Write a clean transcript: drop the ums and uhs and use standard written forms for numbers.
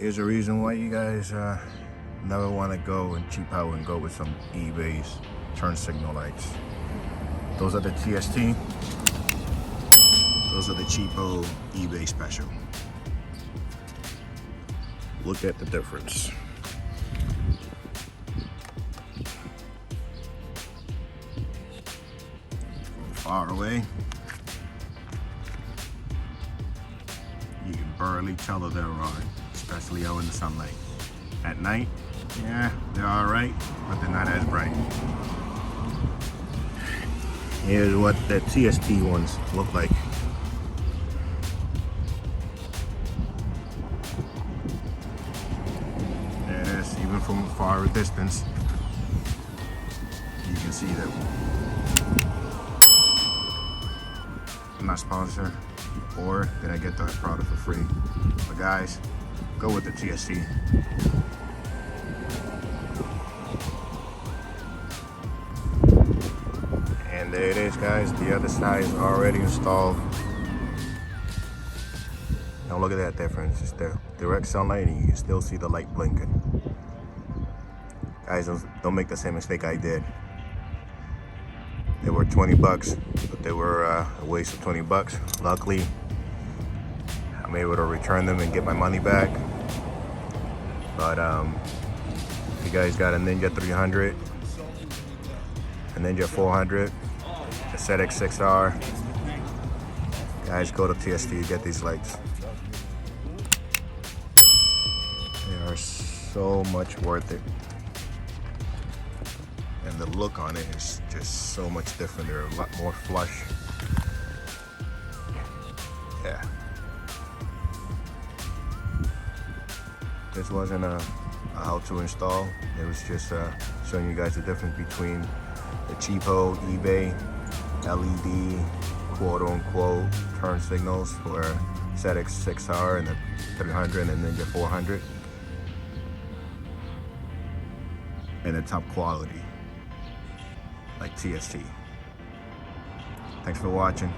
Here's a reason why you guys never want to go and cheap out and go with some eBay's turn signal lights. Those are the TST. Those are the cheapo eBay special. Look at the difference. From far away, you can barely tell that they're on, especially out in the sunlight. At night, yeah, they're all right, but they're not as bright. Here's what the TST ones look like. Yes, even from a far distance, you can see them. I'm not sponsored, or did I get the product for free? But guys, go with the TST. And there it is, guys. The other side is already installed. Now look at that difference. It's the direct sunlight and you can still see the light blinking. Guys, don't make the same mistake I did. They were 20 bucks, but they were a waste of 20 bucks. Luckily, I'm able to return them and get my money back. But if you guys got a Ninja 300, a Ninja 400, a ZX6R, guys, go to TST to get these lights. They are so much worth it. And the look on it is just so much different. They're a lot more flush. Yeah. This wasn't a how to install. It was just showing you guys the difference between the cheapo eBay LED quote unquote turn signals for ZX6R and the 300 and Ninja 400 and the top quality like TST. Thanks for watching.